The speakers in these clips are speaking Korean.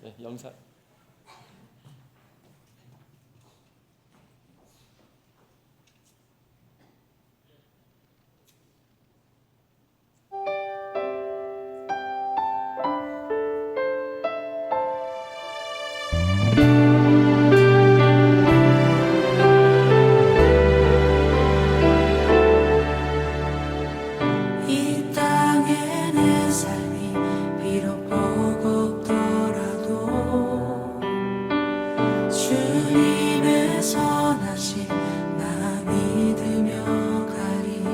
네, 영상. 이 땅에 내 삶이 비록 버겁더라도 주님의 선하심 나 믿으며 가리.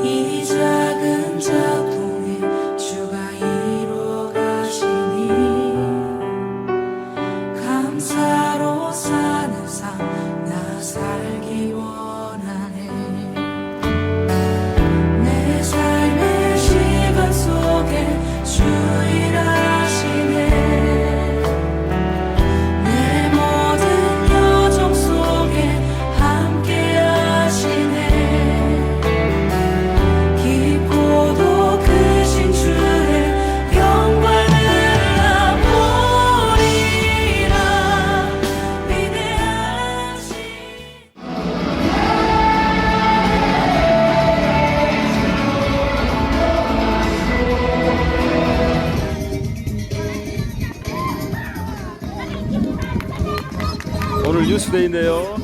이 작은 작동에 주가 이루어 가시니 감사로 사는 삶 나 살기 원하네. 내 삶의 시간 속에 주 일하시네. 내 모든 여정 속에 함께 하시네. 깊고도 크신 주의 영광을 나 보리라. 위대하신 오늘 뉴스데이인데요.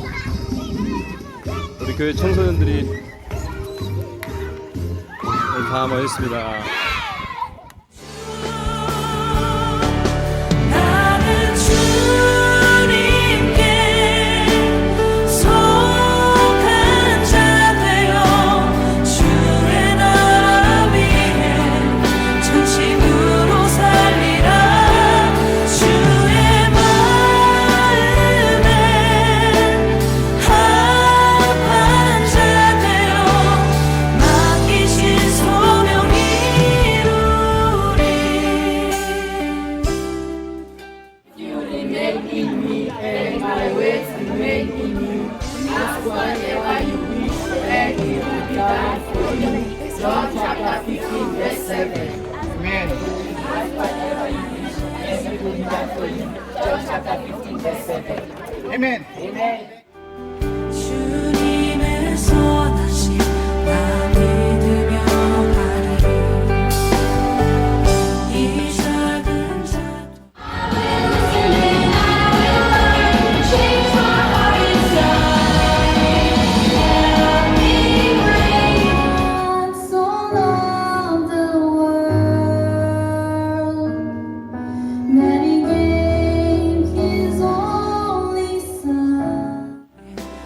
우리 교회 청소년들이 다 모였습니다. 나는 주님께 속한 자 되어 주의 나라 위에 전심으로 살리라. 주의 마음에 합한 자 되어 맡기신 소명 이루리. You remain in me, and my ways remain in you. Ask whatever you wish, and it will be done for you. John chapter 15, verse 7. Amen. Ask whatever you wish, and it will be done for you. John chapter 15, verse 7. Amen. Amen. 주님의 선하심 나 믿으며 가리. 이 작은 자 So loved the world that He gave His only Son.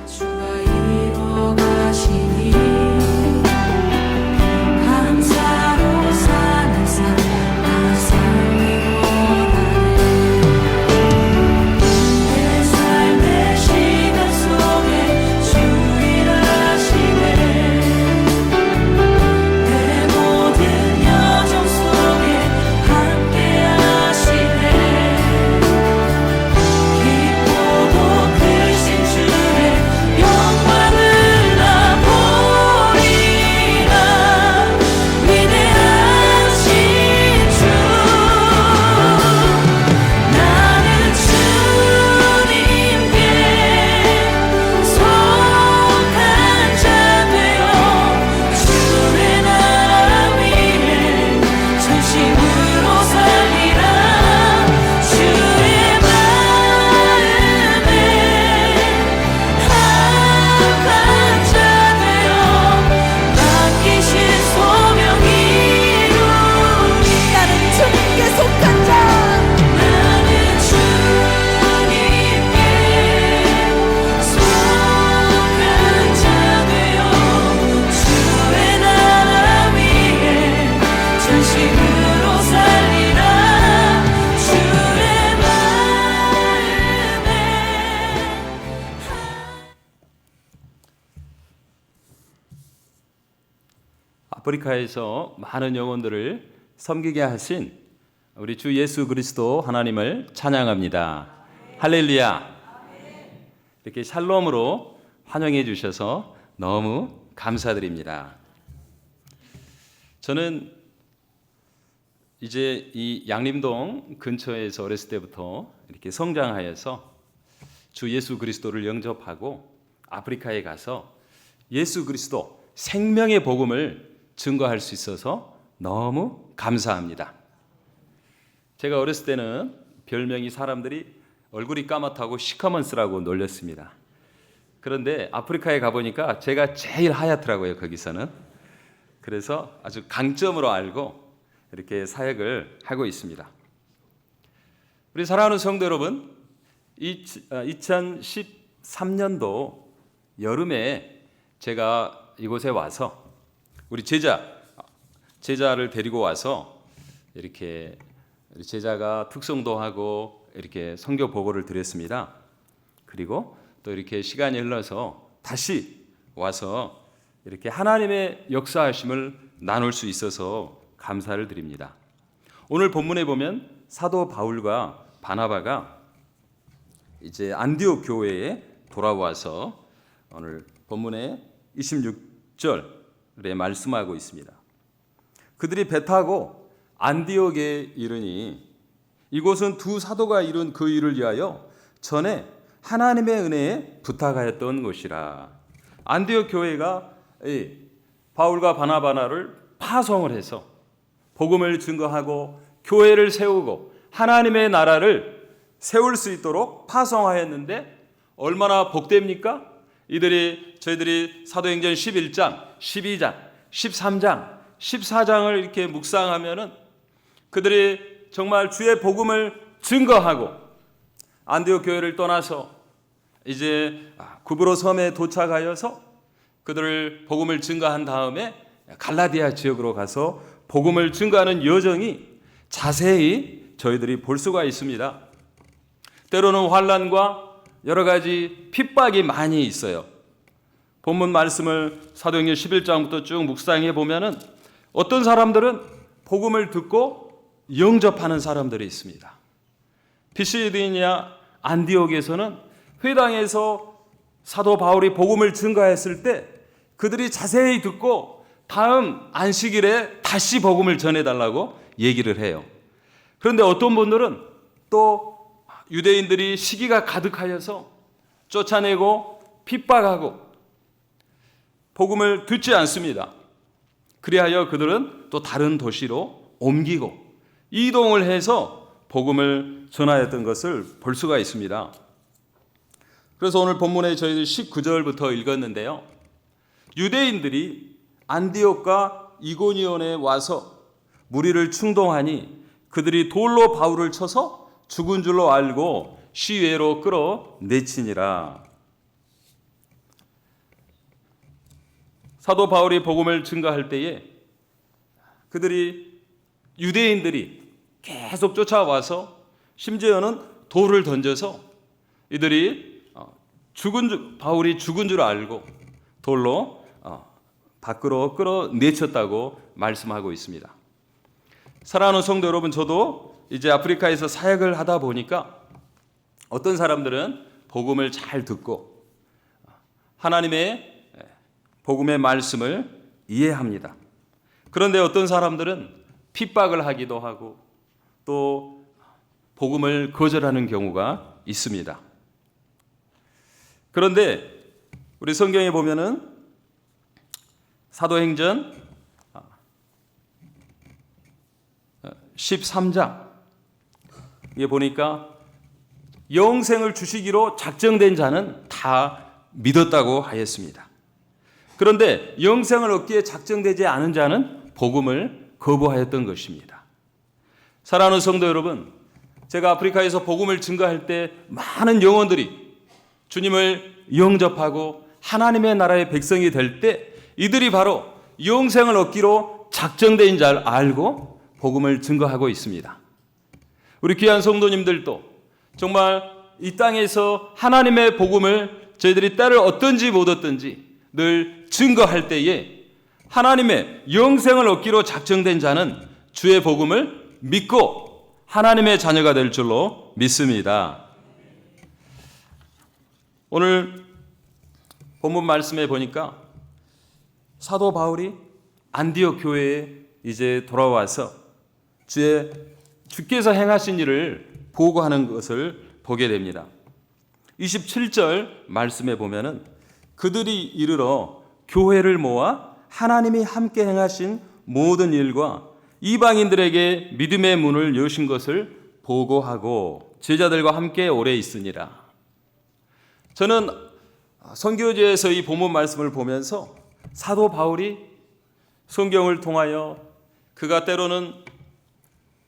주가 이루어 가시니 감사로 사는 삶 나 살기 원하네. 내 삶의 시간 속에 주 일하시네. 내 모든 여정 속에 함께 하시네. 깊고도 크신 주의 영광을 나 보리라. 위대하신 주 나는 주님께 속한 자 되어 주의 나라 위에 전심으로 살리라. 주의 마음에 합한 자 되어 맡기신 소명 이루리. 나는 주님께 속한 자. 나는 주님께 속한 자 되어 주의 나라 위에 전심으로 살리라. 주의 마음에 아프리카에서 많은 영혼들을 섬기게 하신 우리 주 예수 그리스도 하나님을 찬양합니다. 할렐루야. 이렇게 샬롬으로 환영해 주셔서 너무 감사드립니다. 저는 이제 이 양림동 근처에서 어렸을 때부터 이렇게 성장하여서 주 예수 그리스도를 영접하고 아프리카에 가서 예수 그리스도 생명의 복음을 증거할 수 있어서 너무 감사합니다. 제가 어렸을 때는 별명이 사람들이 얼굴이 까맣다고 시커먼스라고 놀렸습니다. 그런데 아프리카에 가보니까 제가 제일 하얗더라고요, 거기서는. 그래서 아주 강점으로 알고 이렇게 사역을 하고 있습니다. 우리 사랑하는 성도 여러분, 2013년도 여름에 제가 이곳에 와서 우리 제자를 데리고 와서 이렇게 우리 제자가 특송도 하고 이렇게 선교 보고를 드렸습니다. 그리고 또 이렇게 시간이 흘러서 다시 와서 이렇게 하나님의 역사하심을 나눌 수 있어서 감사를 드립니다. 오늘 본문에 보면 사도 바울과 바나바가 이제 안디옥 교회에 돌아와서 오늘 본문의 26절에 말씀하고 있습니다. 그들이 배 타고 안디옥에 이르니 이곳은 두 사도가 이룬 그 일을 위하여 전에 하나님의 은혜에 부탁하였던 곳이라. 안디옥 교회가 바울과 바나바를 파송을 해서 복음을 증거하고 교회를 세우고 하나님의 나라를 세울 수 있도록 파송하였는데 얼마나 복됩니까? 저희들이 사도행전 11장, 12장, 13장, 14장을 이렇게 묵상하면은 그들이 정말 주의 복음을 증거하고 안디옥 교회를 떠나서 이제 구브로 섬에 도착하여서 그들을 복음을 증거한 다음에 갈라디아 지역으로 가서 복음을 증거하는 여정이 자세히 저희들이 볼 수가 있습니다. 때로는 환난과 여러 가지 핍박이 많이 있어요. 본문 말씀을 사도행전 11장부터 쭉 묵상해 보면은 어떤 사람들은 복음을 듣고 영접하는 사람들이 있습니다. 피시디냐 안디옥에서는 회당에서 사도 바울이 복음을 증거했을 때 그들이 자세히 듣고 다음 안식일에 다시 복음을 전해달라고 얘기를 해요. 그런데 어떤 분들은 또 유대인들이 시기가 가득하여서 쫓아내고 핍박하고 복음을 듣지 않습니다. 그리하여 그들은 또 다른 도시로 옮기고 이동을 해서 복음을 전하였던 것을 볼 수가 있습니다. 그래서 오늘 본문에 저희들 19절부터 읽었는데요. 유대인들이 안디옥과 이고니온에 와서 무리를 충동하니 그들이 돌로 바울을 쳐서 죽은 줄로 알고 시외로 끌어내치니라. 사도 바울이 복음을 증거할 때에 유대인들이 계속 쫓아와서 심지어는 돌을 던져서 이들이 바울이 죽은 줄 알고 돌로 밖으로 끌어내쳤다고 말씀하고 있습니다. 사랑하는 성도 여러분, 저도 이제 아프리카에서 사역을 하다 보니까 어떤 사람들은 복음을 잘 듣고 하나님의 복음의 말씀을 이해합니다. 그런데 어떤 사람들은 핍박을 하기도 하고 또 복음을 거절하는 경우가 있습니다. 그런데 우리 성경에 보면은 사도행전 13장에 보니까 영생을 주시기로 작정된 자는 다 믿었다고 하였습니다. 그런데 영생을 얻기에 작정되지 않은 자는 복음을 거부하였던 것입니다. 사랑하는 성도 여러분, 제가 아프리카에서 복음을 증거할 때 많은 영혼들이 주님을 영접하고 하나님의 나라의 백성이 될 때 이들이 바로 영생을 얻기로 작정된 줄 알고 복음을 증거하고 있습니다. 우리 귀한 성도님들도 정말 이 땅에서 하나님의 복음을 저희들이 때를 얻든지 못 얻든지 늘 증거할 때에 하나님의 영생을 얻기로 작정된 자는 주의 복음을 믿고 하나님의 자녀가 될 줄로 믿습니다. 오늘 본문 말씀에 보니까 사도 바울이 안디옥 교회에 이제 돌아와서 주께서 행하신 일을 보고하는 것을 보게 됩니다. 27절 말씀에 보면은 그들이 이르러 교회를 모아 하나님이 함께 행하신 모든 일과 이방인들에게 믿음의 문을 여신 것을 보고하고 제자들과 함께 오래 있으니라. 저는 선교제에서 이 본문 말씀을 보면서 사도 바울이 성경을 통하여 그가 때로는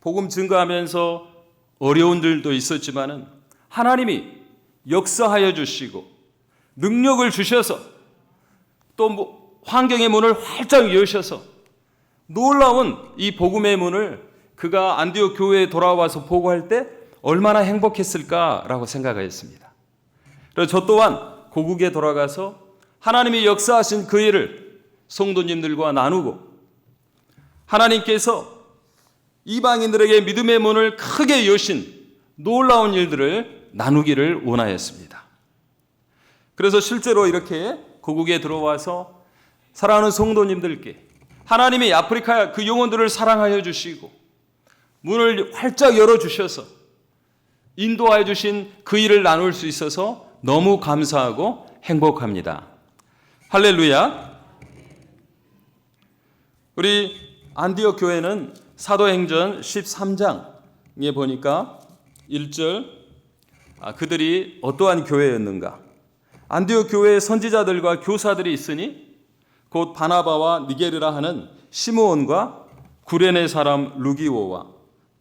복음 증거하면서 어려운 일도 있었지만은 하나님이 역사하여 주시고 능력을 주셔서 또 환경의 문을 활짝 여셔서 놀라운 이 복음의 문을 그가 안디옥 교회에 돌아와서 보고할 때 얼마나 행복했을까라고 생각하였습니다. 그래서 저 또한 고국에 돌아가서 하나님이 역사하신 그 일을 성도님들과 나누고 하나님께서 이방인들에게 믿음의 문을 크게 여신 놀라운 일들을 나누기를 원하였습니다. 그래서 실제로 이렇게 고국에 들어와서 사랑하는 성도님들께 하나님이 아프리카 그 영혼들을 사랑하여 주시고 문을 활짝 열어주셔서 인도하여 주신 그 일을 나눌 수 있어서 너무 감사하고 행복합니다. 할렐루야. 우리 안디옥 교회는 사도행전 13장에 보니까 1절 그들이 어떠한 교회였는가. 안디옥 교회에 선지자들과 교사들이 있으니 곧 바나바와 니게르라 하는 시므온과 구레네 사람 루기오와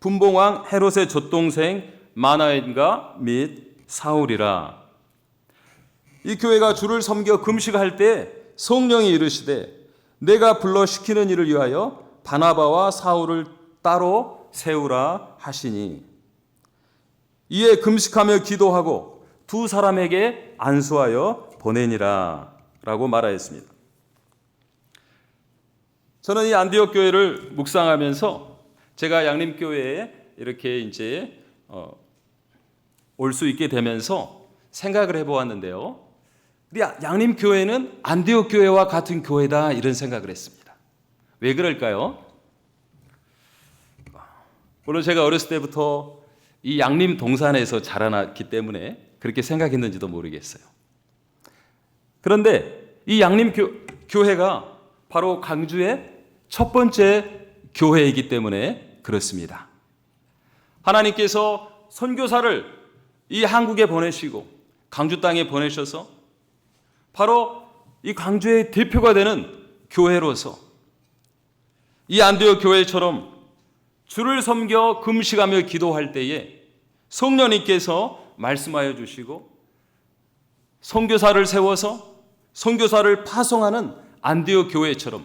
분봉왕 헤롯의 젖동생 마나엔과 및 사울이라. 이 교회가 주를 섬겨 금식할 때 성령이 이르시되 내가 불러 시키는 일을 위하여 바나바와 사울을 따로 세우라 하시니 이에 금식하며 기도하고 두 사람에게 안수하여 보내니라 라고 말하였습니다. 저는 이 안디옥 교회를 묵상하면서 제가 양림교회에 이렇게 이제 올 수 있게 되면서 생각을 해보았는데요. 우리 양림교회는 안디옥 교회와 같은 교회다 이런 생각을 했습니다. 왜 그럴까요? 물론 제가 어렸을 때부터 이 양림 동산에서 자라났기 때문에 그렇게 생각했는지도 모르겠어요. 그런데 이 양림교회가 바로 강주의 첫 번째 교회이기 때문에 그렇습니다. 하나님께서 선교사를 이 한국에 보내시고 강주 땅에 보내셔서 바로 이 강주의 대표가 되는 교회로서 이 안디옥 교회처럼 주를 섬겨 금식하며 기도할 때에 성령님께서 말씀하여 주시고 선교사를 세워서 선교사를 파송하는 안디옥 교회처럼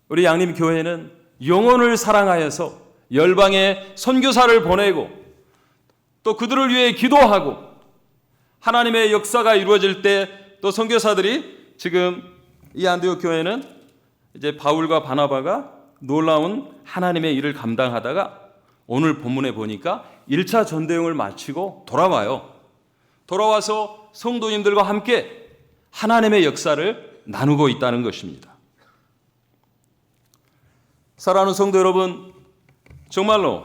우리 양림교회는 영혼을 사랑하여서 열방에 선교사를 보내고 또 그들을 위해 기도하고 하나님의 역사가 이루어질 때 또 선교사들이 지금 이 안디옥 교회는 이제 바울과 바나바가 놀라운 하나님의 일을 감당하다가 오늘 본문에 보니까 1차 전대용을 마치고 돌아와요. 돌아와서 성도님들과 함께 하나님의 역사를 나누고 있다는 것입니다. 사랑하는 성도 여러분, 정말로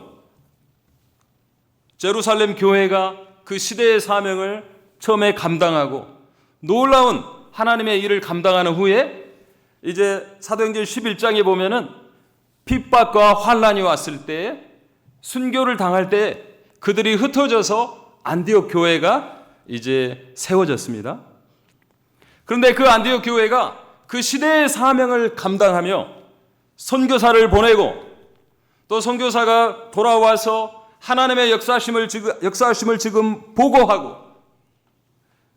제루살렘 교회가 그 시대의 사명을 처음에 감당하고 놀라운 하나님의 일을 감당하는 후에 이제 사도행전 11장에 보면은 핍박과 환란이 왔을 때 순교를 당할 때 그들이 흩어져서 안디옥 교회가 이제 세워졌습니다. 그런데 그 안디옥 교회가 그 시대의 사명을 감당하며 선교사를 보내고 또 선교사가 돌아와서 하나님의 역사하심을 지금 보고하고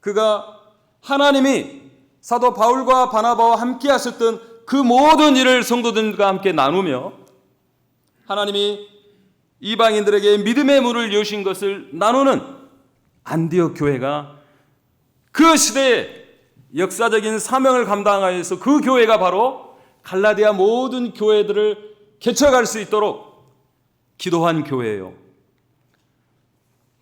그가 하나님이 사도 바울과 바나바와 함께 하셨던 그 모든 일을 성도들과 함께 나누며 하나님이 이방인들에게 믿음의 문을 여신 것을 나누는 안디옥 교회가 그 시대에 역사적인 사명을 감당하여서 그 교회가 바로 갈라디아 모든 교회들을 개척할 수 있도록 기도한 교회예요.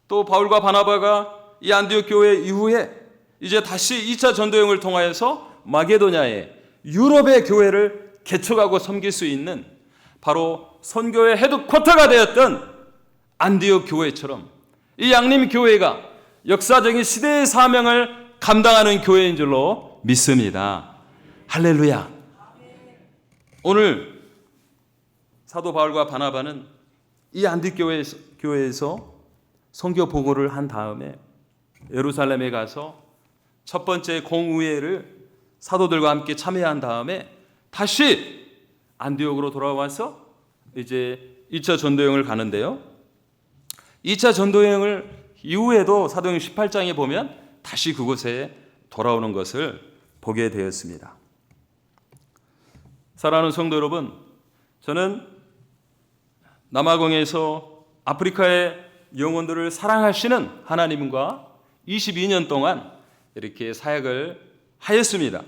또 바울과 바나바가 이 안디옥 교회 이후에 이제 다시 2차 전도여행을 통하여서 마게도냐에 유럽의 교회를 개척하고 섬길 수 있는 바로 선교의 헤드쿼터가 되었던 안디옥 교회처럼 이 양림 교회가 역사적인 시대의 사명을 감당하는 교회인 줄로 믿습니다. 할렐루야. 오늘 사도 바울과 바나바는 이 안디옥 교회에서 선교 보고를 한 다음에 예루살렘에 가서 첫 번째 공의회를 사도들과 함께 참여한 다음에 다시 안디옥으로 돌아와서 이제 2차 전도여행을 가는데요. 2차 전도여행을 이후에도 사도행전 18장에 보면 다시 그곳에 돌아오는 것을 보게 되었습니다. 사랑하는 성도 여러분, 저는 남아공에서 아프리카의 영혼들을 사랑하시는 하나님과 22년 동안 이렇게 사역을 하였습니다.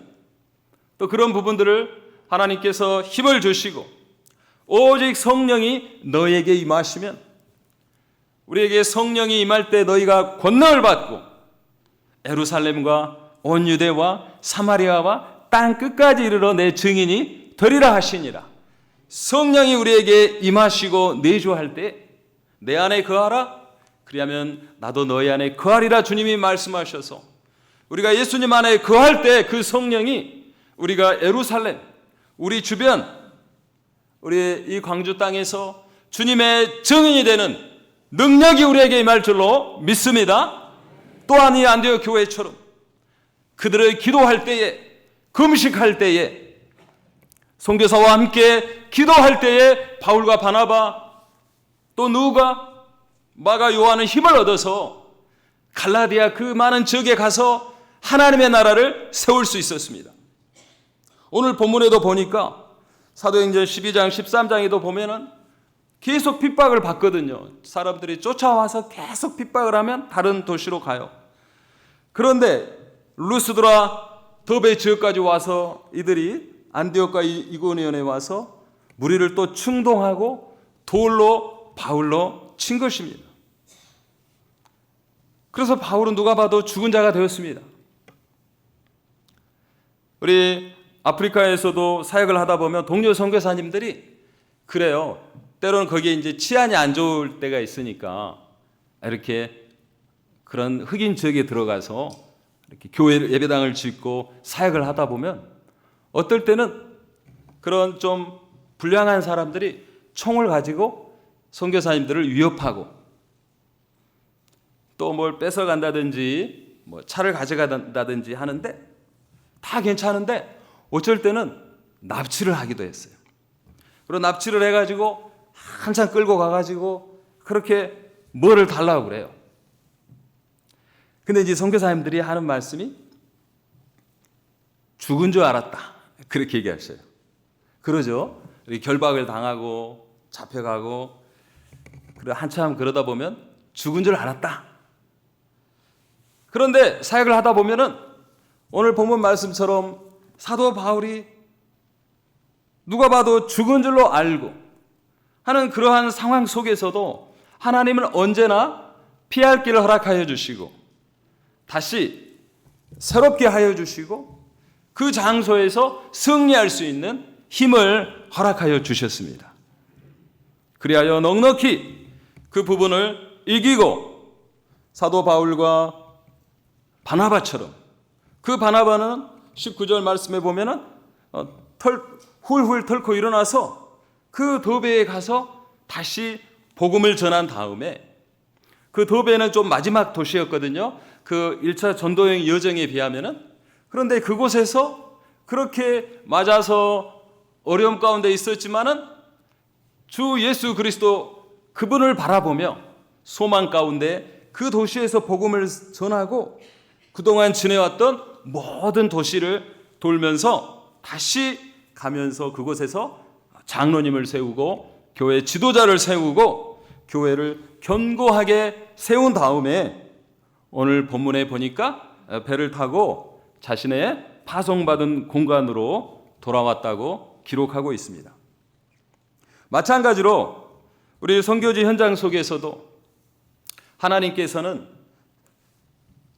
또 그런 부분들을 하나님께서 힘을 주시고 오직 성령이 너에게 임하시면, 우리에게 성령이 임할 때 너희가 권능을 받고 예루살렘과 온 유대와 사마리아와 땅 끝까지 이르러 내 증인이 되리라 하시니라. 성령이 우리에게 임하시고 내주할 때 내 안에 거하라, 그리하면 나도 너희 안에 거하리라 주님이 말씀하셔서 우리가 예수님 안에 거할 때 그 성령이 우리가 예루살렘, 우리 주변, 우리 이 광주 땅에서 주님의 증인이 되는 능력이 우리에게 임할 줄로 믿습니다. 또한 이 안디옥 교회처럼 그들의 기도할 때에, 금식할 때에, 선교사와 함께 기도할 때에 바울과 바나바 또 누가 마가 요한은 힘을 얻어서 갈라디아 그 많은 지역에 가서 하나님의 나라를 세울 수 있었습니다. 오늘 본문에도 보니까 사도행전 12장 13장에도 보면은 계속 핍박을 받거든요. 사람들이 쫓아와서 계속 핍박을 하면 다른 도시로 가요. 그런데 루스드라 더베 지역까지 와서 이들이 안디옥과 이고니온에 와서 무리를 또 충동하고 돌로 바울로 친 것입니다. 그래서 바울은 누가 봐도 죽은 자가 되었습니다. 우리 아프리카에서도 사역을 하다 보면 동료 선교사님들이 그래요. 때로는 거기에 이제 치안이 안 좋을 때가 있으니까 이렇게 그런 흑인 지역에 들어가서 이렇게 교회 예배당을 짓고 사역을 하다 보면 어떨 때는 그런 좀 불량한 사람들이 총을 가지고 선교사님들을 위협하고 또 뭘 뺏어간다든지 뭐 차를 가져간다든지 하는데 다 괜찮은데 어쩔 때는 납치를 하기도 했어요. 그리고 납치를 해가지고 한참 끌고 가가지고 그렇게 뭐를 달라고 그래요. 근데 이제 선교사님들이 하는 말씀이 죽은 줄 알았다, 그렇게 얘기하셔요. 그러죠. 결박을 당하고 잡혀가고 그래 한참 그러다 보면 죽은 줄 알았다. 그런데 사역을 하다 보면은 오늘 본문 말씀처럼 사도 바울이 누가 봐도 죽은 줄로 알고 하는 그러한 상황 속에서도 하나님은 언제나 피할 길을 허락하여 주시고 다시 새롭게 하여 주시고 그 장소에서 승리할 수 있는 힘을 허락하여 주셨습니다. 그리하여 넉넉히 그 부분을 이기고 사도 바울과 바나바처럼, 그 바나바는 19절 말씀에 보면은 훌훌 털고 일어나서 그 더베에 가서 다시 복음을 전한 다음에, 그 더베는 좀 마지막 도시였거든요. 그 1차 전도여행 여정에 비하면은. 그런데 그곳에서 그렇게 맞아서 어려움 가운데 있었지만은 주 예수 그리스도 그분을 바라보며 소망 가운데 그 도시에서 복음을 전하고 그동안 지내왔던 모든 도시를 돌면서 다시 가면서 그곳에서 장로님을 세우고 교회 지도자를 세우고 교회를 견고하게 세운 다음에 오늘 본문에 보니까 배를 타고 자신의 파송받은 공간으로 돌아왔다고 기록하고 있습니다. 마찬가지로 우리 선교지 현장 속에서도 하나님께서는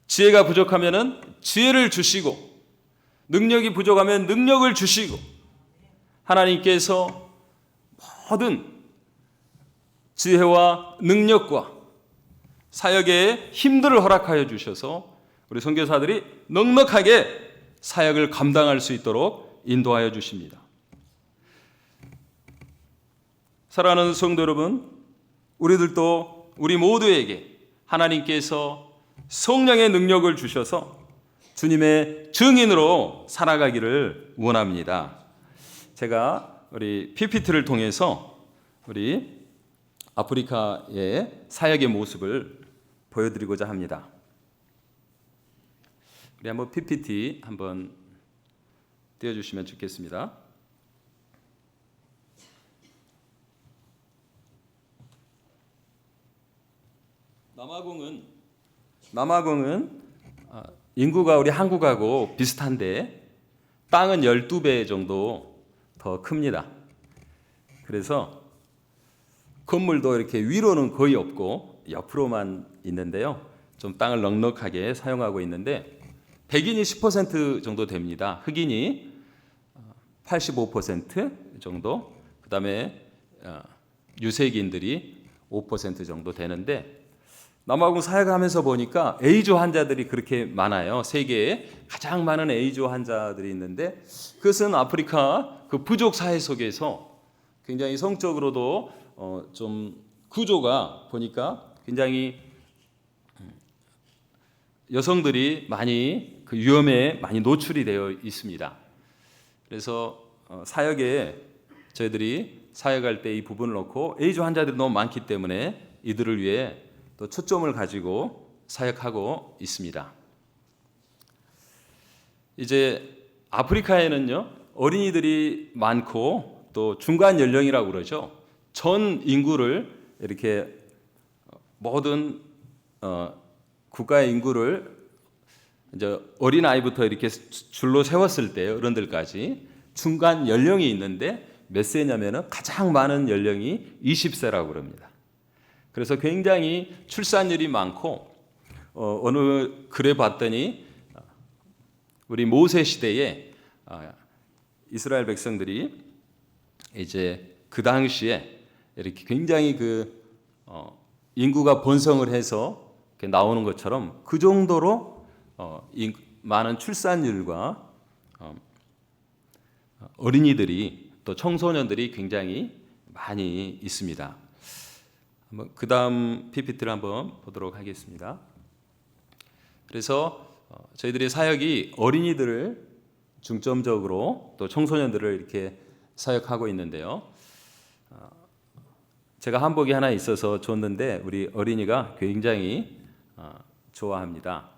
지혜가 부족하면은 지혜를 주시고 능력이 부족하면 능력을 주시고 하나님께서 모든 지혜와 능력과 사역의 힘들을 허락하여 주셔서 우리 선교사들이 넉넉하게 사역을 감당할 수 있도록 인도하여 주십니다. 사랑하는 성도 여러분, 우리들도 우리 모두에게 하나님께서 성령의 능력을 주셔서 주님의 증인으로 살아가기를 원합니다. 제가 우리 PPT를 통해서 우리 아프리카의 사역의 모습을 보여드리고자 합니다. 우리 한번 PPT 한번 띄워주시면 좋겠습니다. 남아공은 인구가 우리 한국하고 비슷한데 땅은 12배 정도 더 큽니다. 그래서 건물도 이렇게 위로는 거의 없고 옆으로만 있는데요. 좀 땅을 넉넉하게 사용하고 있는데 백인이 10% 정도 됩니다. 흑인이 85% 정도, 그 다음에 유색인들이 5% 정도 되는데 남아공 사역하면서 보니까 에이즈 환자들이 그렇게 많아요. 세계에 가장 많은 에이즈 환자들이 있는데 그것은 아프리카 그 부족 사회 속에서 굉장히 성적으로도 좀 구조가 보니까 굉장히 여성들이 많이 그 위험에 많이 노출이 되어 있습니다. 그래서 사역에 저희들이 사역할 때 이 부분을 놓고 에이즈 환자들이 너무 많기 때문에 이들을 위해 또 초점을 가지고 사역하고 있습니다. 이제 아프리카에는요 어린이들이 많고 또 중간 연령이라고 그러죠. 전 인구를 이렇게 모든 국가의 인구를 이제 어린 아이부터 이렇게 줄로 세웠을 때 어른들까지 중간 연령이 있는데 몇 세냐면은 가장 많은 연령이 20세라고 그럽니다. 그래서 굉장히 출산율이 많고 어느 글에 봤더니 우리 모세 시대에 이스라엘 백성들이 이제 그 당시에 이렇게 굉장히 그 인구가 번성을 해서 이렇게 나오는 것처럼 그 정도로 많은 출산율과 어린이들이 또 청소년들이 굉장히 많이 있습니다. 그 다음 PPT를 한번 보도록 하겠습니다. 그래서 저희들의 사역이 어린이들을 중점적으로 또 청소년들을 이렇게 사역하고 있는데요. 제가 한복이 하나 있어서 줬는데 우리 어린이가 굉장히 좋아합니다.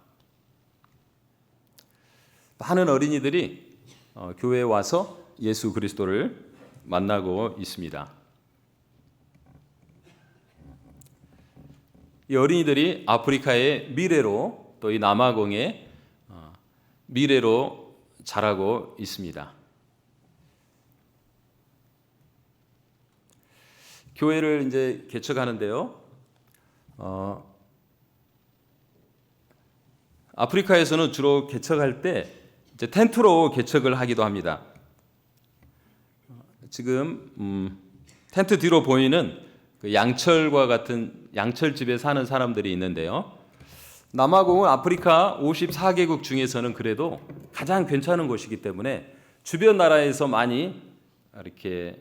많은 어린이들이 교회에 와서 예수 그리스도를 만나고 있습니다. 이 어린이들이 아프리카의 미래로 또 이 남아공의 미래로 자라고 있습니다. 교회를 이제 개척하는데요. 아프리카에서는 주로 개척할 때 이제 텐트로 개척을 하기도 합니다. 지금 텐트 뒤로 보이는 그 양철과 같은 양철집에 사는 사람들이 있는데요. 남아공은 아프리카 54개국 중에서는 그래도 가장 괜찮은 곳이기 때문에 주변 나라에서 많이 이렇게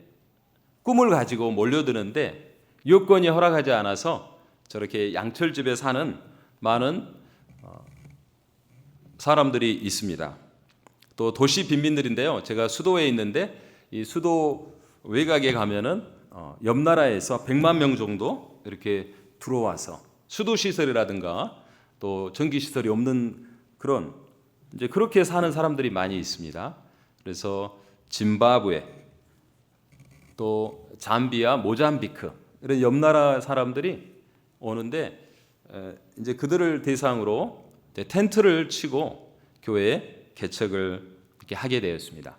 꿈을 가지고 몰려드는데 여건이 허락하지 않아서 저렇게 양철집에 사는 많은 사람들이 있습니다. 또 도시 빈민들인데요. 제가 수도에 있는데 이 수도 외곽에 가면은 옆 나라에서 100만 명 정도 이렇게 들어와서 수도 시설이라든가 또 전기 시설이 없는 그런 이제 그렇게 사는 사람들이 많이 있습니다. 그래서 짐바브웨 또 잠비아, 모잠비크 이런 옆 나라 사람들이 오는데 이제 그들을 대상으로 이제 텐트를 치고 교회 개척을 이렇게 하게 되었습니다.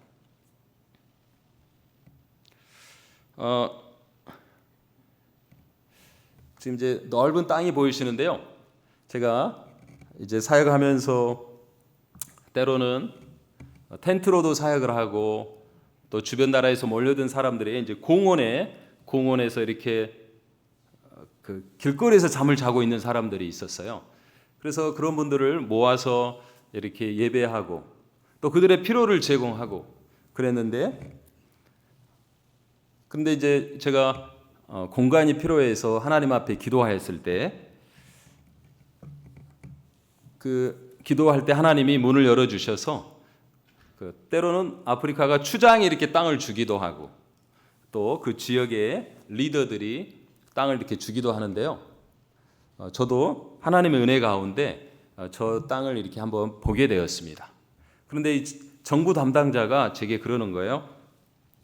지금 이제 넓은 땅이 보이시는데요. 제가 이제 사역하면서 때로는 텐트로도 사역을 하고 또 주변 나라에서 몰려든 사람들이 이제 공원에서 이렇게 그 길거리에서 잠을 자고 있는 사람들이 있었어요. 그래서 그런 분들을 모아서 이렇게 예배하고 또 그들의 필요를 제공하고 그랬는데, 근데 이제 제가 공간이 필요해서 하나님 앞에 기도하였을 때 그 기도할 때 하나님이 문을 열어 주셔서 그 때로는 아프리카가 추장이 이렇게 땅을 주기도 하고 또 그 지역의 리더들이 땅을 이렇게 주기도 하는데요. 저도 하나님의 은혜 가운데 저 땅을 이렇게 한번 보게 되었습니다. 그런데 이 정부 담당자가 제게 그러는 거예요.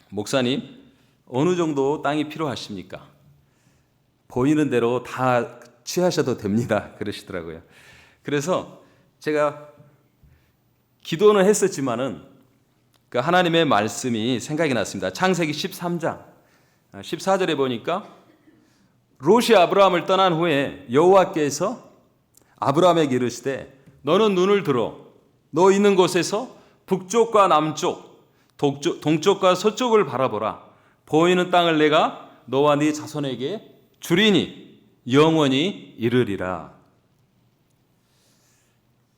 목사님, 어느 정도 땅이 필요하십니까? 보이는 대로 다 취하셔도 됩니다. 그러시더라고요. 그래서 제가 기도는 했었지만은 그 하나님의 말씀이 생각이 났습니다. 창세기 13장 14절에 보니까 롯이 아브라함을 떠난 후에 여호와께서 아브라함에게 이르시되 너는 눈을 들어 너 있는 곳에서 북쪽과 남쪽 동쪽과 서쪽을 바라보라. 보이는 땅을 내가 너와 네 자손에게 주리니 영원히 이르리라.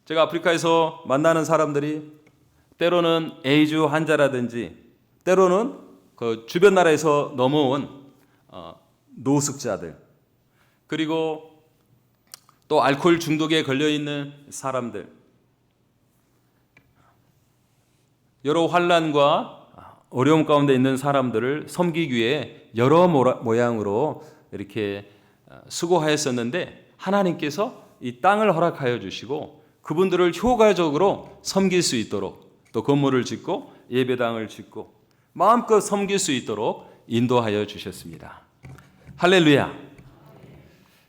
제가 아프리카에서 만나는 사람들이 때로는 에이즈 환자라든지 때로는 그 주변 나라에서 넘어온 노숙자들, 그리고 또 알코올 중독에 걸려 있는 사람들, 여러 환난과 어려움 가운데 있는 사람들을 섬기기 위해 여러 모양으로 이렇게 수고하였었는데 하나님께서 이 땅을 허락하여 주시고 그분들을 효과적으로 섬길 수 있도록 또 건물을 짓고 예배당을 짓고 마음껏 섬길 수 있도록 인도하여 주셨습니다. 할렐루야.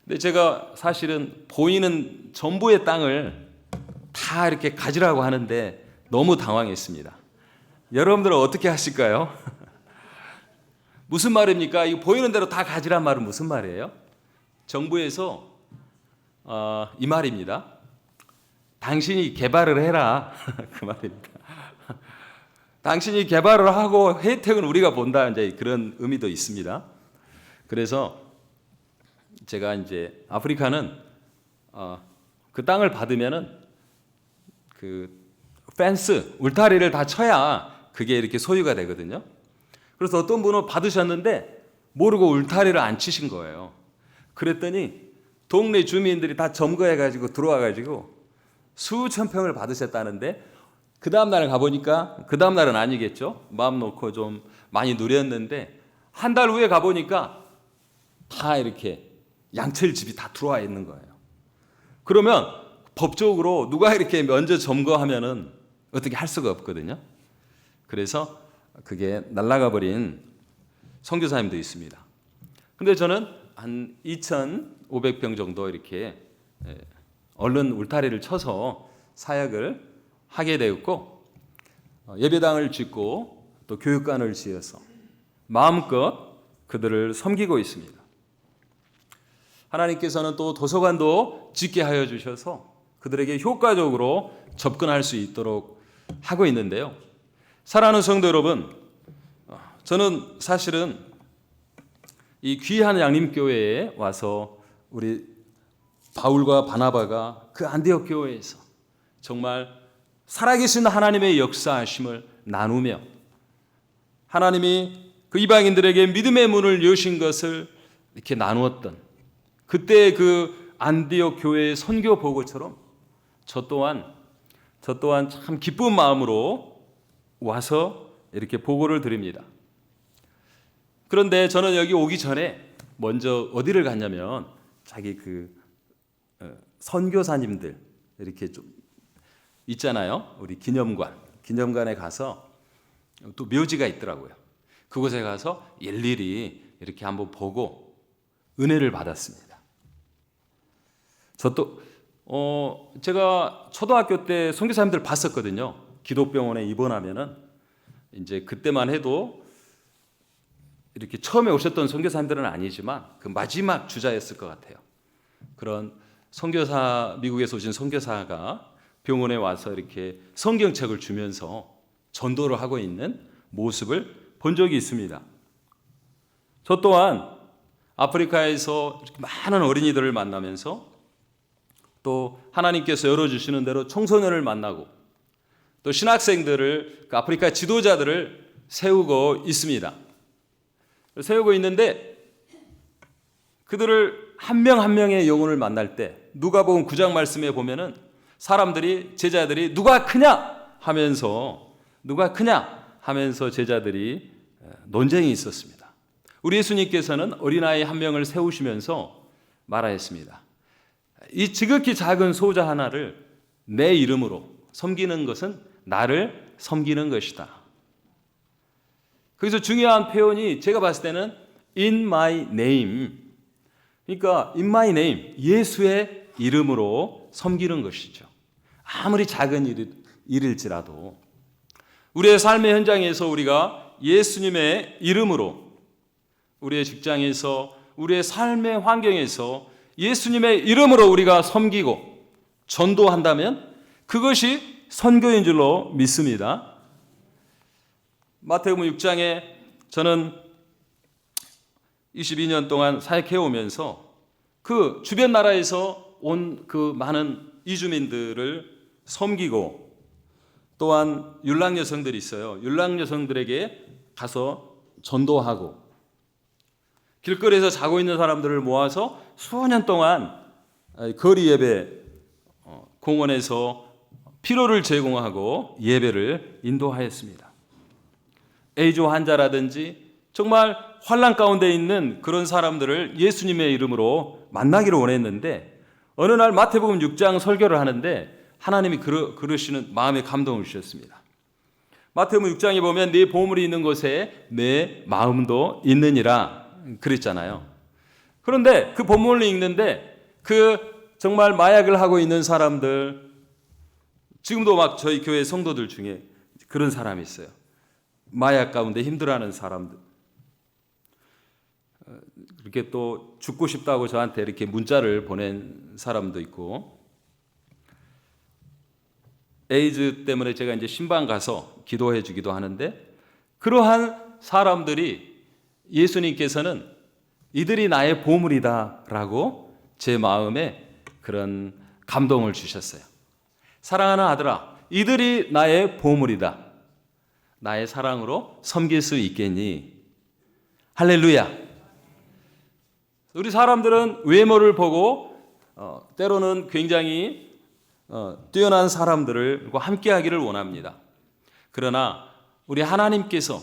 근데 제가 사실은 보이는 전부의 땅을 다 이렇게 가지라고 하는데 너무 당황했습니다. 여러분들은 어떻게 하실까요? 무슨 말입니까? 이 보이는 대로 다 가지란 말은 무슨 말이에요? 정부에서 이 말입니다. 당신이 개발을 해라. 그 말입니다. 당신이 개발을 하고 혜택은 우리가 본다. 이제 그런 의미도 있습니다. 그래서 제가 이제 아프리카는 그 땅을 받으면은 그 펜스 울타리를 다 쳐야 그게 이렇게 소유가 되거든요. 그래서 어떤 분은 받으셨는데 모르고 울타리를 안 치신 거예요. 그랬더니 동네 주민들이 다 점거해가지고 들어와가지고 수천 평을 받으셨다는데 그 다음날 가보니까 그 다음날은 아니겠죠. 마음 놓고 좀 많이 누렸는데 한 달 후에 가보니까 다 이렇게 양철 집이 다 들어와 있는 거예요. 그러면 법적으로 누가 이렇게 먼저 점거하면은 어떻게 할 수가 없거든요. 그래서 그게 날아가 버린 선교사님도 있습니다. 근데 저는 한 2,500평 정도 이렇게 얼른 울타리를 쳐서 사역을 하게 되었고 예배당을 짓고 또 교육관을 지어서 마음껏 그들을 섬기고 있습니다. 하나님께서는 또 도서관도 짓게 하여 주셔서 그들에게 효과적으로 접근할 수 있도록 하고 있는데요. 사랑하는 성도 여러분, 저는 사실은 이 귀한 양림교회에 와서 우리 바울과 바나바가 그 안디옥 교회에서 정말 살아계신 하나님의 역사하심을 나누며 하나님이 그 이방인들에게 믿음의 문을 여신 것을 이렇게 나누었던 그때 그 안디옥 교회의 선교 보고처럼 저 또한 참 기쁜 마음으로 와서 이렇게 보고를 드립니다. 그런데 저는 여기 오기 전에 먼저 어디를 갔냐면 자기 그 선교사님들 이렇게 좀 있잖아요. 우리 기념관에 가서 또 묘지가 있더라고요. 그곳에 가서 일일이 이렇게 한번 보고 은혜를 받았습니다. 제가 초등학교 때 선교사님들 봤었거든요. 기독병원에 입원하면은 이제 그때만 해도 이렇게 처음에 오셨던 선교사님들은 아니지만 그 마지막 주자였을 것 같아요. 그런 선교사, 미국에서 오신 선교사가 병원에 와서 이렇게 성경책을 주면서 전도를 하고 있는 모습을 본 적이 있습니다. 저 또한 아프리카에서 이렇게 많은 어린이들을 만나면서 또 하나님께서 열어주시는 대로 청소년을 만나고 또 신학생들을, 그 아프리카 지도자들을 세우고 있습니다. 세우고 있는데 그들을 한 명 한 명의 영혼을 만날 때 누가복음 9장 말씀에 보면은 사람들이, 제자들이 누가 크냐 하면서 제자들이 논쟁이 있었습니다. 우리 예수님께서는 어린아이 한 명을 세우시면서 말하였습니다. 이 지극히 작은 소자 하나를 내 이름으로 섬기는 것은 나를 섬기는 것이다. 거기서 중요한 표현이 제가 봤을 때는 in my name, 그러니까 in my name, 예수의 이름으로 섬기는 것이죠. 아무리 작은 일일지라도 우리의 삶의 현장에서 우리가 예수님의 이름으로, 우리의 직장에서, 우리의 삶의 환경에서 예수님의 이름으로 우리가 섬기고 전도한다면 그것이 선교인 줄로 믿습니다. 마태복음 6장에 저는 22년 동안 사역해 오면서 그 주변 나라에서 온 그 많은 이주민들을 섬기고, 또한 율랑 여성들이 있어요. 율랑 여성들에게 가서 전도하고, 길거리에서 자고 있는 사람들을 모아서 수년 동안 거리 예배, 공원에서 피로를 제공하고 예배를 인도하였습니다. 에이즈 환자라든지 정말 환난 가운데 있는 그런 사람들을 예수님의 이름으로 만나기를 원했는데, 어느 날 마태복음 6장 설교를 하는데 하나님이 그러시는 마음에 감동을 주셨습니다. 마태복음 6장에 보면 네 보물이 있는 곳에 내 마음도 있느니라 그랬잖아요. 그런데 그 본문을 읽는데 그 정말 마약을 하고 있는 사람들, 지금도 막 저희 교회 성도들 중에 그런 사람이 있어요. 마약 가운데 힘들어하는 사람들. 이렇게 또 죽고 싶다고 저한테 이렇게 문자를 보낸 사람도 있고, 에이즈 때문에 제가 이제 신방 가서 기도해 주기도 하는데, 그러한 사람들이 예수님께서는 이들이 나의 보물이다라고 제 마음에 그런 감동을 주셨어요. 사랑하는 아들아, 이들이 나의 보물이다. 나의 사랑으로 섬길 수 있겠니? 할렐루야. 우리 사람들은 외모를 보고 때로는 굉장히 뛰어난 사람들을 함께 하기를 원합니다. 그러나 우리 하나님께서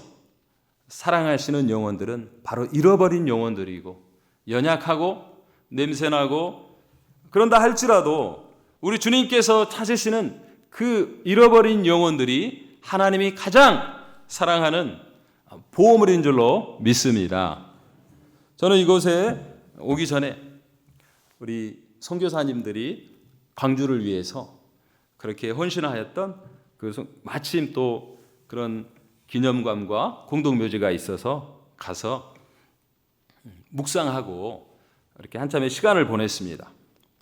사랑하시는 영혼들은 바로 잃어버린 영혼들이고 연약하고 냄새나고, 그런다 할지라도 우리 주님께서 찾으시는 그 잃어버린 영혼들이 하나님이 가장 사랑하는 보물인 줄로 믿습니다. 저는 이곳에 오기 전에 우리 선교사님들이 광주를 위해서 그렇게 헌신하였던 마침 또 그런 기념관과 공동묘지가 있어서 가서 묵상하고 이렇게 한참의 시간을 보냈습니다.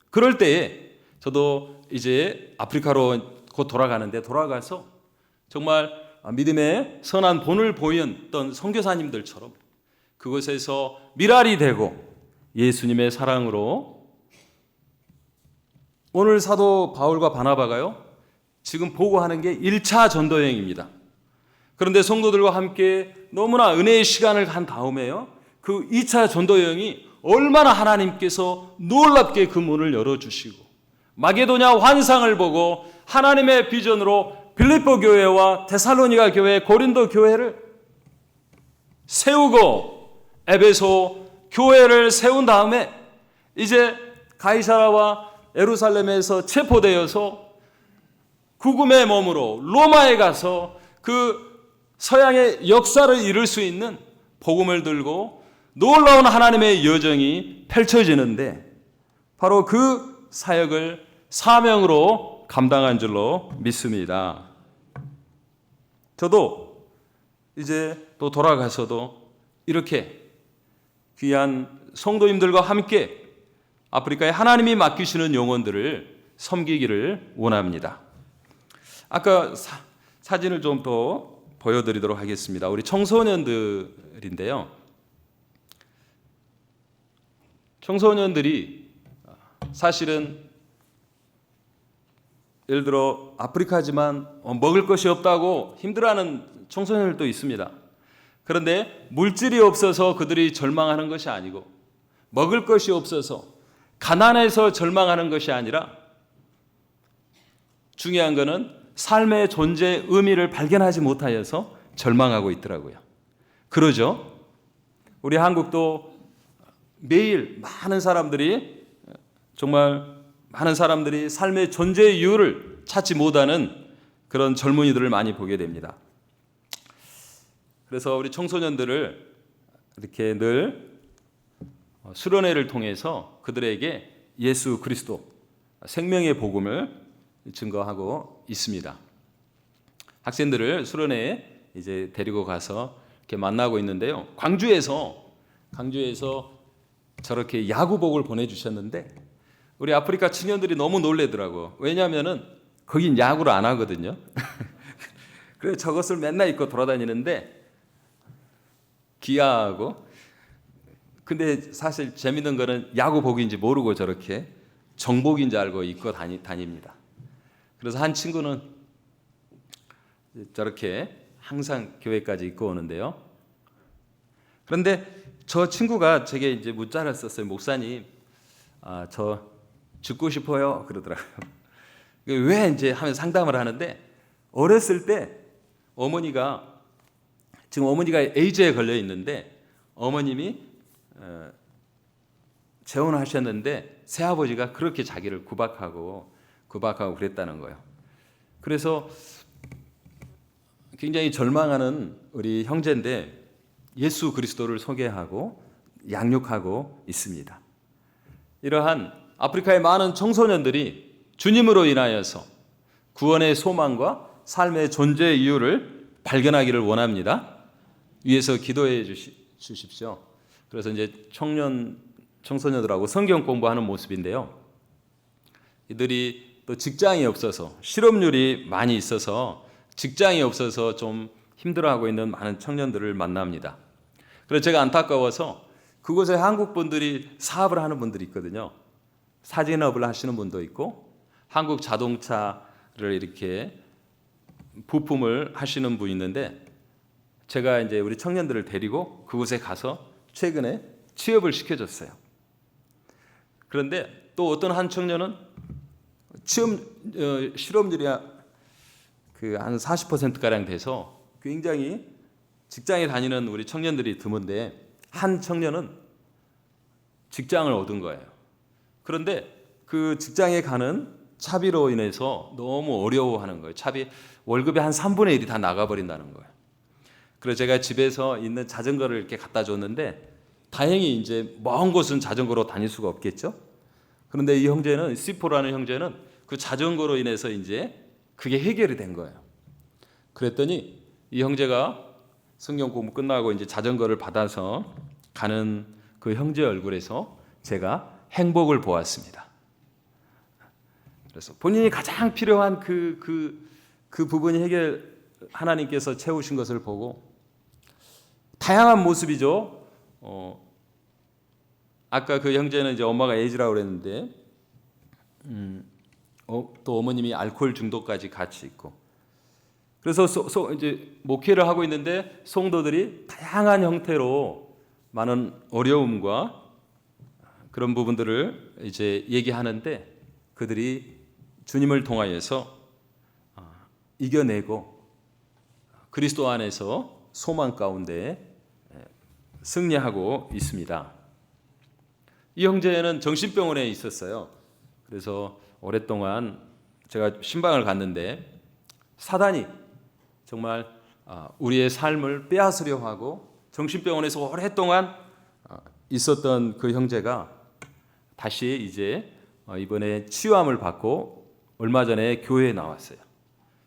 그럴 때에 저도 이제 아프리카로 곧 돌아가는데, 돌아가서 정말 믿음의 선한 본을 보였던 선교사님들처럼 그곳에서 밀알이 되고 예수님의 사랑으로, 오늘 사도 바울과 바나바가요 지금 보고하는 게 1차 전도 여행입니다. 그런데 성도들과 함께 너무나 은혜의 시간을 간 다음에요, 그 2차 전도 여행이 얼마나 하나님께서 놀랍게 그 문을 열어주시고 마게도냐 환상을 보고 하나님의 비전으로 빌립보 교회와 데살로니가 교회, 고린도 교회를 세우고 에베소 교회를 세운 다음에 이제 가이사라와 예루살렘에서 체포되어서 구금의 몸으로 로마에 가서 그 서양의 역사를 이룰 수 있는 복음을 들고 놀라운 하나님의 여정이 펼쳐지는데, 바로 그 사역을 사명으로 감당한 줄로 믿습니다. 저도 이제 또 돌아가서도 이렇게 귀한 성도님들과 함께 아프리카에 하나님이 맡기시는 영혼들을 섬기기를 원합니다. 아까 사진을 좀 더 보여드리도록 하겠습니다. 우리 청소년들인데요. 청소년들이 사실은 예를 들어 아프리카지만 먹을 것이 없다고 힘들어하는 청소년들도 있습니다. 그런데 물질이 없어서 그들이 절망하는 것이 아니고 먹을 것이 없어서 가난해서 절망하는 것이 아니라 중요한 것은 삶의 존재의 의미를 발견하지 못하여서 절망하고 있더라고요. 그러죠? 우리 한국도 매일 정말 많은 사람들이 삶의 존재의 이유를 찾지 못하는 그런 젊은이들을 많이 보게 됩니다. 그래서 우리 청소년들을 이렇게 늘 수련회를 통해서 그들에게 예수 그리스도 생명의 복음을 증거하고 있습니다. 학생들을 수련회에 이제 데리고 가서 이렇게 만나고 있는데요. 광주에서 저렇게 야구복을 보내주셨는데 우리 아프리카 청년들이 너무 놀래더라고. 왜냐하면은 거긴 야구를 안 하거든요. 그래서 저것을 맨날 입고 돌아다니는데 기아하고, 근데 사실 재밌는 거는 야구복인지 모르고 저렇게 정복인지 알고 입고 다닙니다. 그래서 한 친구는 저렇게 항상 교회까지 입고 오는데요. 그런데 저 친구가 제게 이제 문자를 썼어요. 목사님, 저 죽고 싶어요. 그러더라고요. 왜 이제 하면 상담을 하는데, 어렸을 때 지금 어머니가 에이즈에 걸려 있는데 어머님이 재혼하셨는데 새아버지가 그렇게 자기를 구박하고 그랬다는 거예요. 그래서 굉장히 절망하는 우리 형제인데 예수 그리스도를 소개하고 양육하고 있습니다. 이러한 아프리카의 많은 청소년들이 주님으로 인하여서 구원의 소망과 삶의 존재의 이유를 발견하기를 원합니다. 위에서 기도해 주십시오. 그래서 이제 청소년들하고 성경 공부하는 모습인데요. 이들이 또 직장이 없어서 실업률이 많이 있어서 직장이 없어서 좀 힘들어하고 있는 많은 청년들을 만납니다. 그래서 제가 안타까워서 그곳에 한국 분들이 사업을 하는 분들이 있거든요. 사진업을 하시는 분도 있고 한국 자동차를 이렇게 부품을 하시는 분이 있는데 제가 이제 우리 청년들을 데리고 그곳에 가서 최근에 취업을 시켜줬어요. 그런데 또 어떤 한 청년은 실업률이 한 40%가량 돼서 굉장히 직장에 다니는 우리 청년들이 드문데 한 청년은 직장을 얻은 거예요. 그런데 그 직장에 가는 차비로 인해서 너무 어려워하는 거예요. 차비 월급의 한 3분의 1이 다 나가버린다는 거예요. 그래서 제가 집에서 있는 자전거를 이렇게 갖다 줬는데 다행히 이제 먼 곳은 자전거로 다닐 수가 없겠죠. 그런데 이 형제는 시포라는 형제는 그 자전거로 인해서 이제 그게 해결이 된 거예요. 그랬더니 이 형제가 성경 공부 끝나고 이제 자전거를 받아서 가는 그 형제 얼굴에서 제가 행복을 보았습니다. 그래서 본인이 가장 필요한 그 부분이 하나님께서 채우신 것을 보고 다양한 모습이죠. 아까 그 형제는 이제 엄마가 에이즈라고 그랬는데 또 어머님이 알코올 중독까지 같이 있고 그래서 이제 목회를 하고 있는데 성도들이 다양한 형태로 많은 어려움과 그런 부분들을 이제 얘기하는데 그들이 주님을 통하여서 이겨내고 그리스도 안에서 소망 가운데 승리하고 있습니다. 이 형제는 정신병원에 있었어요. 그래서 오랫동안 제가 신방을 갔는데 사단이 정말 우리의 삶을 빼앗으려 하고 정신병원에서 오랫동안 있었던 그 형제가 다시 이제 이번에 치유함을 받고 얼마 전에 교회에 나왔어요.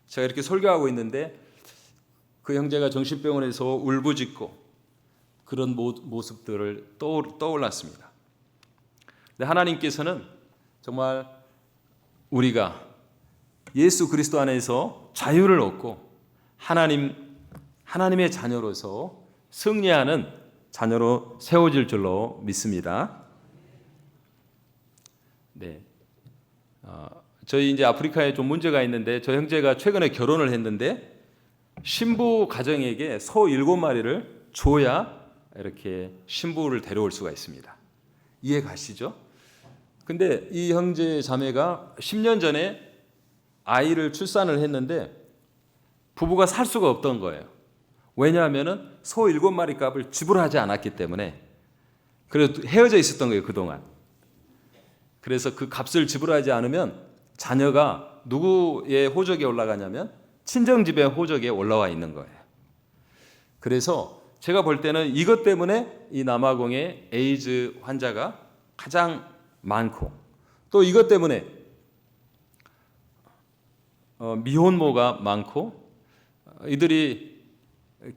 제가 이렇게 설교하고 있는데 그 형제가 정신병원에서 울부짖고 그런 모습들을 떠올랐습니다. 근데 하나님께서는 정말 우리가 예수 그리스도 안에서 자유를 얻고 하나님의 자녀로서 승리하는 자녀로 세워질 줄로 믿습니다. 네. 저희 이제 아프리카에 좀 문제가 있는데 저 형제가 최근에 결혼을 했는데 신부 가정에게 소 7마리를 줘야 이렇게 신부를 데려올 수가 있습니다. 이해 가시죠? 근데 이 형제 자매가 10년 전에 아이를 출산을 했는데 부부가 살 수가 없던 거예요. 왜냐하면은 소 7마리 값을 지불하지 않았기 때문에. 그래서 헤어져 있었던 거예요, 그동안. 그래서 그 값을 지불하지 않으면 자녀가 누구의 호적에 올라가냐면 친정집의 호적에 올라와 있는 거예요. 그래서 제가 볼 때는 이것 때문에 이 남아공의 에이즈 환자가 가장 많고, 또 이것 때문에 미혼모가 많고, 이들이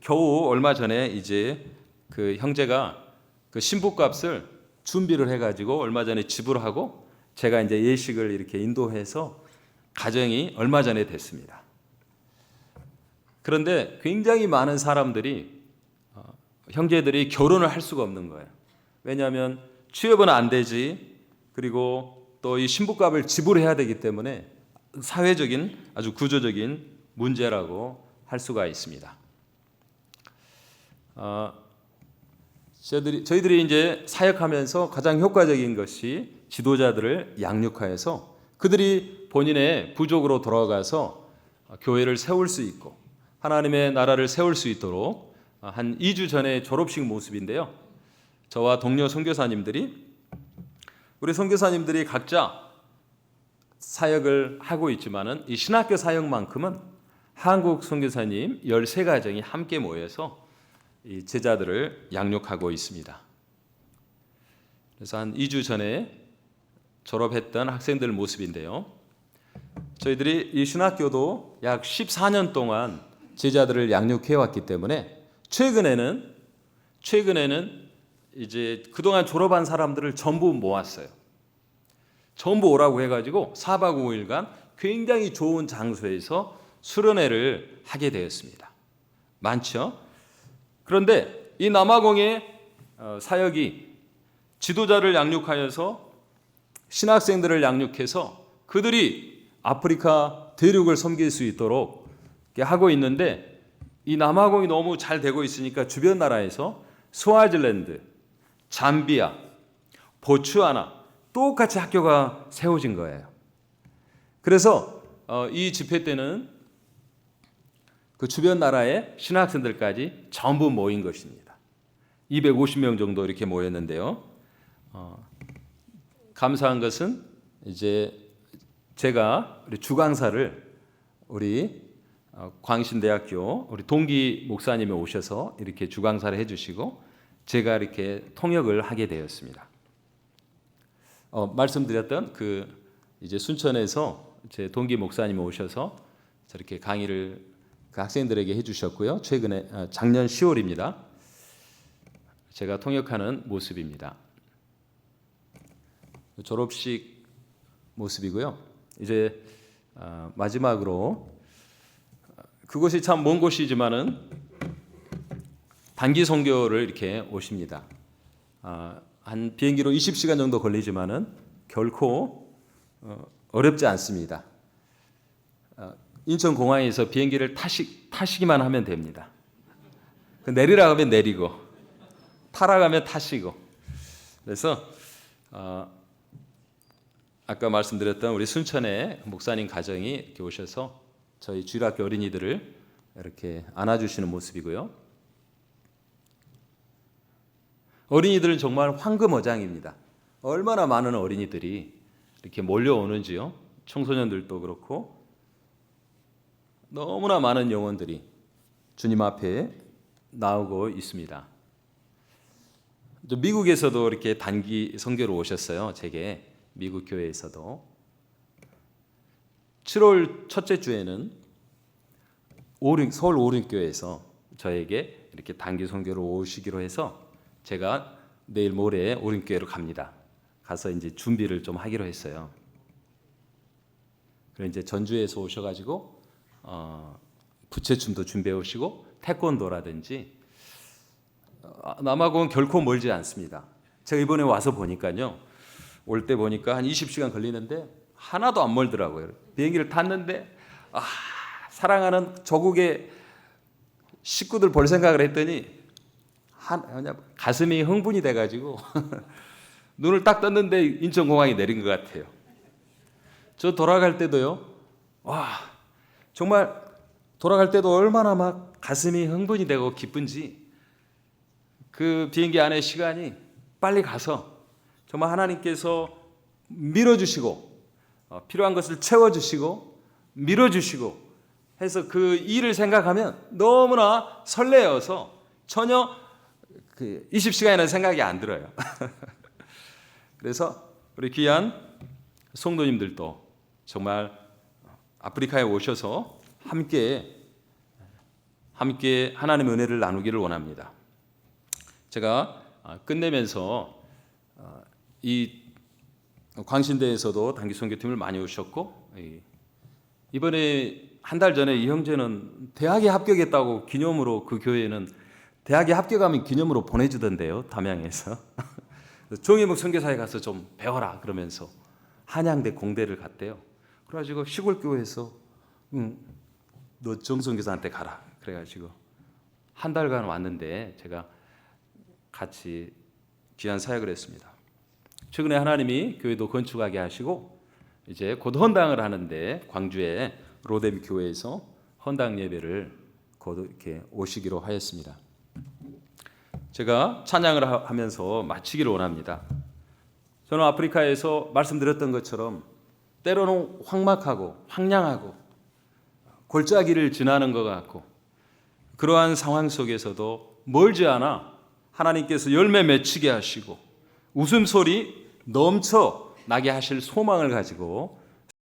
겨우 얼마 전에 이제 그 형제가 그 신부값을 준비를 해가지고 얼마 전에 지불하고 제가 이제 예식을 이렇게 인도해서 가정이 얼마 전에 됐습니다. 그런데 굉장히 많은 사람들이 형제들이 결혼을 할 수가 없는 거예요. 왜냐하면 취업은 안 되지, 그리고 또 이 신부값을 지불해야 되기 때문에 사회적인 아주 구조적인 문제라고 할 수가 있습니다. 저희들이 이제 사역하면서 가장 효과적인 것이 지도자들을 양육하여서 그들이 본인의 부족으로 돌아가서 교회를 세울 수 있고 하나님의 나라를 세울 수 있도록 한 2주 전에 졸업식 모습인데요. 저와 동료 선교사님들이 우리 선교사님들이 각자 사역을 하고 있지만은 이 신학교 사역만큼은 한국 선교사님 13가정이 함께 모여서 이 제자들을 양육하고 있습니다. 그래서 한 2주 전에 졸업했던 학생들 모습인데요. 저희들이 이 신학교도 약 14년 동안 제자들을 양육해 왔기 때문에 최근에는 이제 그동안 졸업한 사람들을 전부 모았어요. 전부 오라고 해가지고 4박 5일간 굉장히 좋은 장소에서 수련회를 하게 되었습니다. 많죠? 그런데 이 남아공의 사역이 지도자를 양육하여서 신학생들을 양육해서 그들이 아프리카 대륙을 섬길 수 있도록 하고 있는데 이 남아공이 너무 잘 되고 있으니까 주변 나라에서 스와질랜드, 잠비아, 보츠와나 똑같이 학교가 세워진 거예요. 그래서 이 집회 때는 그 주변 나라의 신학생들까지 전부 모인 것입니다. 250명 정도 이렇게 모였는데요. 감사한 것은 이제 제가 우리 주강사를 우리 광신대학교 우리 동기 목사님이 오셔서 이렇게 주강사를 해주시고 제가 이렇게 통역을 하게 되었습니다. 말씀드렸던 그 이제 순천에서 제 동기 목사님이 오셔서 저렇게 강의를 그 학생들에게 해주셨고요. 최근에 작년 10월입니다. 제가 통역하는 모습입니다. 졸업식 모습이고요. 이제 마지막으로 그곳이 참 먼 곳이지만은 단기 선교를 이렇게 오십니다. 한 비행기로 20시간 정도 걸리지만은 결코 어렵지 않습니다. 인천공항에서 비행기를 타시기만 하면 됩니다. 내리라 하면 내리고 타라 하면 타시고. 그래서 아까 말씀드렸던 우리 순천의 목사님 가정이 이렇게 오셔서 저희 주일학교 어린이들을 이렇게 안아주시는 모습이고요. 어린이들은 정말 황금어장입니다. 얼마나 많은 어린이들이 이렇게 몰려오는지요. 청소년들도 그렇고 너무나 많은 영혼들이 주님 앞에 나오고 있습니다. 미국에서도 이렇게 단기 선교로 오셨어요. 제게 미국 교회에서도 7월 첫째 주에는 서울 오륜교회에서 저에게 이렇게 단기 선교로 오시기로 해서 제가 내일 모레 오륜교회로 갑니다. 가서 이제 준비를 좀 하기로 했어요. 그리고 이제 전주에서 오셔가지고 부채춤도 준비해 오시고 태권도라든지 남아공은 결코 멀지 않습니다. 제가 이번에 와서 보니까요, 올 때 보니까 한 20시간 걸리는데 하나도 안 멀더라고요. 비행기를 탔는데 사랑하는 조국의 식구들 볼 생각을 했더니 그냥 가슴이 흥분이 돼가지고 눈을 딱 떴는데 인천공항에 내린 것 같아요. 저 돌아갈 때도요. 정말 돌아갈 때도 얼마나 막 가슴이 흥분이 되고 기쁜지 그 비행기 안에 시간이 빨리 가서 정말 하나님께서 밀어주시고 필요한 것을 채워주시고 밀어주시고 해서 그 일을 생각하면 너무나 설레어서 전혀 그 20시간이라는 생각이 안 들어요. 그래서 우리 귀한 성도님들도 정말 아프리카에 오셔서 함께 하나님의 은혜를 나누기를 원합니다. 제가 끝내면서 이 광신대에서도 단기 선교팀을 많이 오셨고 이번에 한 달 전에 이 형제는 대학에 합격했다고 기념으로 그 교회는 대학에 합격하면 기념으로 보내주던데요. 담양에서 정혜목 선교사에 가서 좀 배워라 그러면서 한양대 공대를 갔대요. 그래가지고 시골 교회에서 너 정선교사한테 가라 그래가지고 한 달간 왔는데 제가 같이 귀한 사역을 했습니다. 최근에 하나님이 교회도 건축하게 하시고 이제 곧 헌당을 하는데 광주의 로뎀 교회에서 헌당 예배를 곧 이렇게 오시기로 하였습니다. 제가 찬양을 하면서 마치기를 원합니다. 저는 아프리카에서 말씀드렸던 것처럼 때로는 황막하고 황량하고 골짜기를 지나는 것 같고 그러한 상황 속에서도 멀지 않아 하나님께서 열매 맺히게 하시고 웃음소리 넘쳐 나게 하실 소망을 가지고